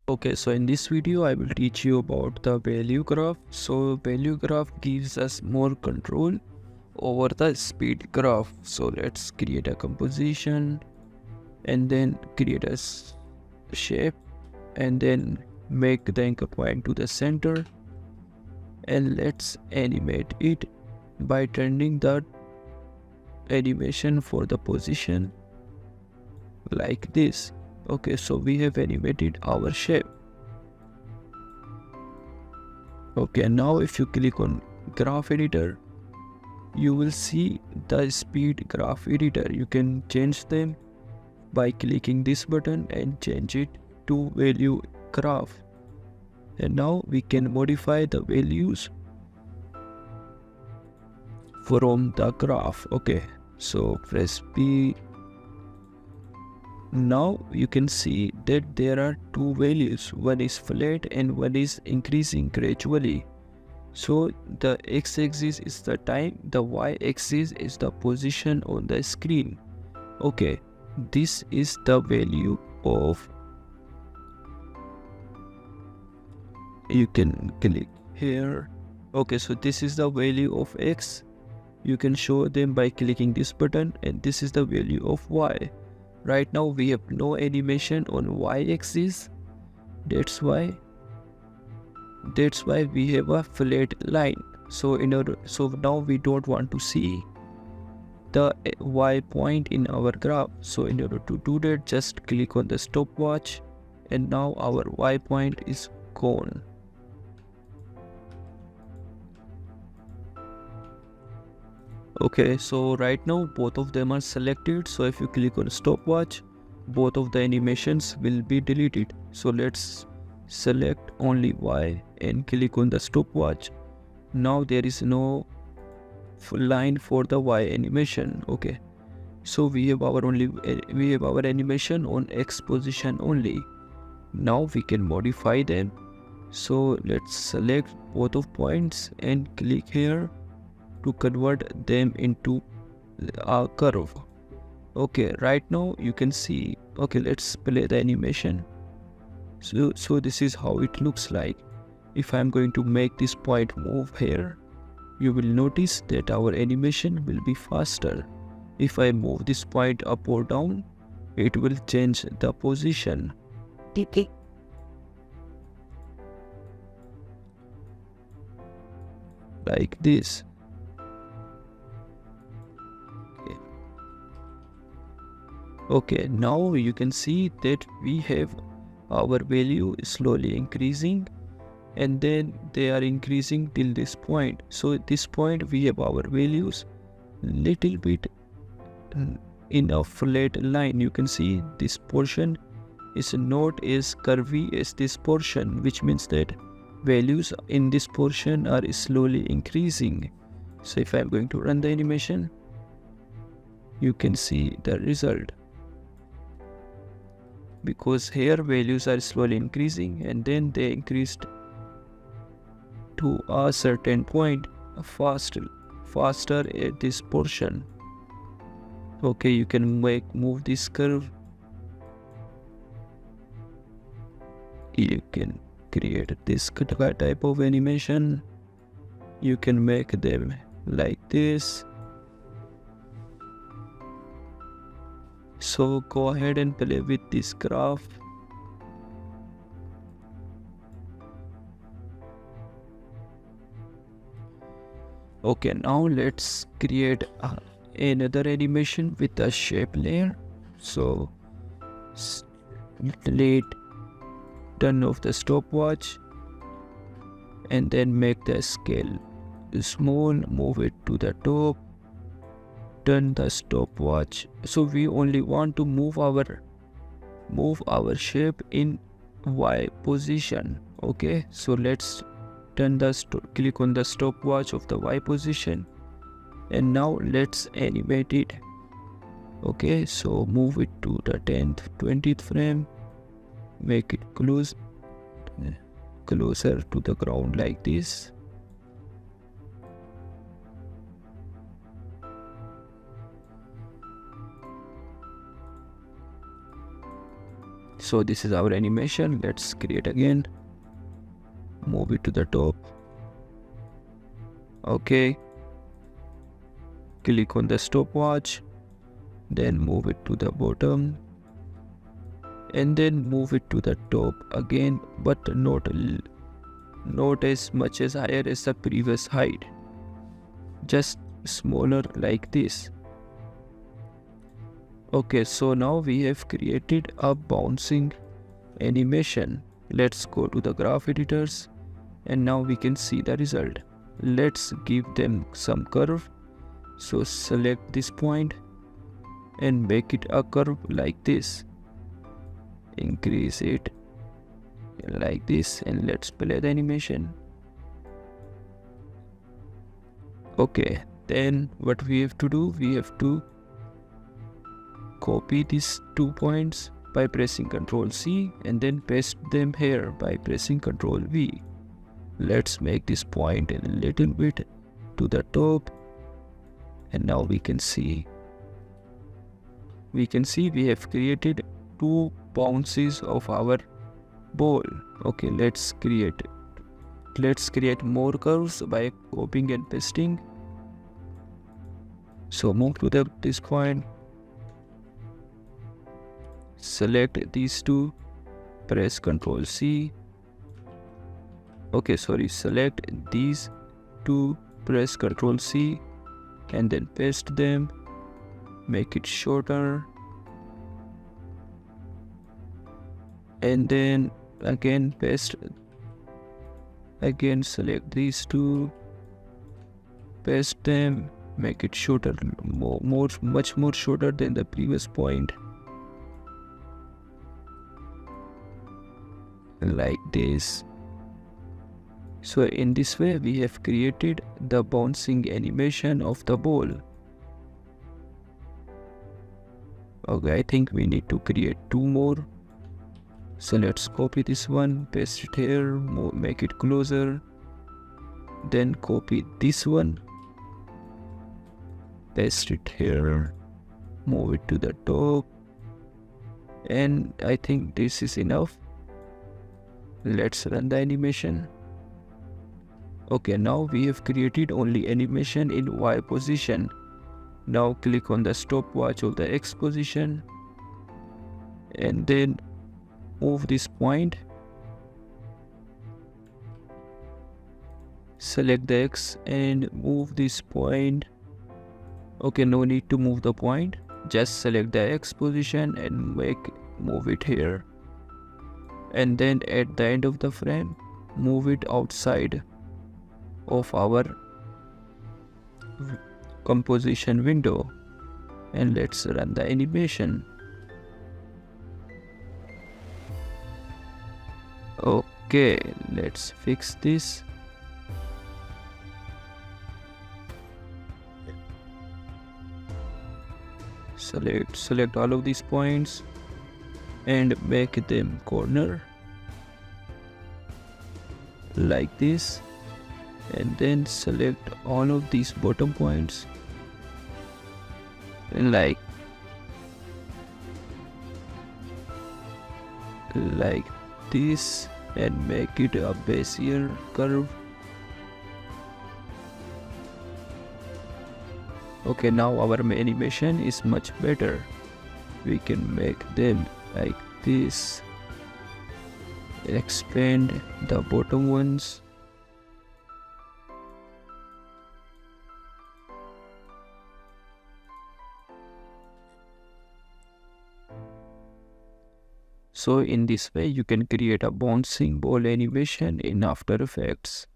Okay, so in this video I will teach you about the value graph. So value graph gives us more control over the speed graph. So let's create a composition and then create a shape and then make the anchor point to the center, and let's animate it by turning the animation for the position like this. Okay, so we have animated our shape. Okay, now if you click on graph editor, you will see the speed graph editor. You can change them by clicking this button and change it to value graph. And now we can modify the values from the graph. Okay, so press P. Now you can see that there are two values. One is flat and one is increasing gradually. So the x-axis is the time, the y-axis is the position on the screen. Okay, this is the value of, you can click here. Okay, so this is the value of x. You can show them by clicking this button, and this is the value of y. Right now we have no animation on y-axis. That's why we have a flat line. So now we don't want to see the y point in our graph. So in order to do that, just click on the stopwatch, and now our y point is gone. Okay, so right now both of them are selected. So if you click on stopwatch, both of the animations will be deleted. So let's select only y and click on the stopwatch. Now there is no line for the y animation. Okay, so we have our animation on x position only. Now we can modify them. So let's select both of points and click here to convert them into a curve. Okay, right now you can see. Okay, let's play the animation. So this is how it looks like. If I'm going to make this point move here, you will notice that our animation will be faster. If I move this point up or down, it will change the position. Like this. Okay, now you can see that we have our value slowly increasing, and then they are increasing till this point. So at this point we have our values little bit in a flat line. You can see this portion is not as curvy as this portion, which means that values in this portion are slowly increasing. So if I'm going to run the animation, you can see the result, because here values are slowly increasing and then they increased to a certain point faster at this portion. Okay, you can move this curve. You can create this type of animation. You can make them like this. So go ahead and play with this graph. Okay, now let's create another animation with a shape layer. So turn off the stopwatch and then make the scale small, move it to the top, turn the stopwatch. So we only want to move our shape in y position. Okay, so let's click on the stopwatch of the y position, and now let's animate it. Okay, so move it to the 10th 20th frame, make it closer to the ground like this. So this is our animation. Let's create again. Move it to the top. Okay. Click on the stopwatch. Then move it to the bottom. And then move it to the top again, but not as much as higher as the previous height. Just smaller like this. Okay, so now we have created a bouncing animation. Let's go to the graph editors and now we can see the result. Let's give them some curve. So select this point and make it a curve like this. Increase it like this and let's play the animation. Okay, then what we have to do, we have to copy these 2 points by pressing Ctrl C and then paste them here by pressing Ctrl V. Let's make this point a little bit to the top and now we can see we have created 2 bounces of our ball. Okay, let's create more curves by copying and pasting. So move to this point, select these 2, press Ctrl C. Okay, sorry, select these 2, press Ctrl C and then paste them, make it shorter. And then again paste, again select these 2, paste them, make it shorter, much more shorter than the previous point, like this. So in this way we have created the bouncing animation of the ball. Okay, I think we need to create 2 more. So let's copy this one, paste it here, make it closer. Then copy this one, paste it here, move it to the top. And I think this is enough. Let's run the animation. Okay, now we have created only animation in Y position. Now click on the stopwatch of the X position and then move this point, select the X and move this point. Okay, no need to move the point, just select the X position and move it here. And then at the end of the frame, move it outside of our composition window and let's run the animation. Okay, let's fix this. Select all of these points and make them corner like this, and then select all of these bottom points like this and make it a Bezier curve. Okay, now our animation is much better. We can make them like this, expand the bottom ones. So in this way you can create a bouncing ball animation in After Effects.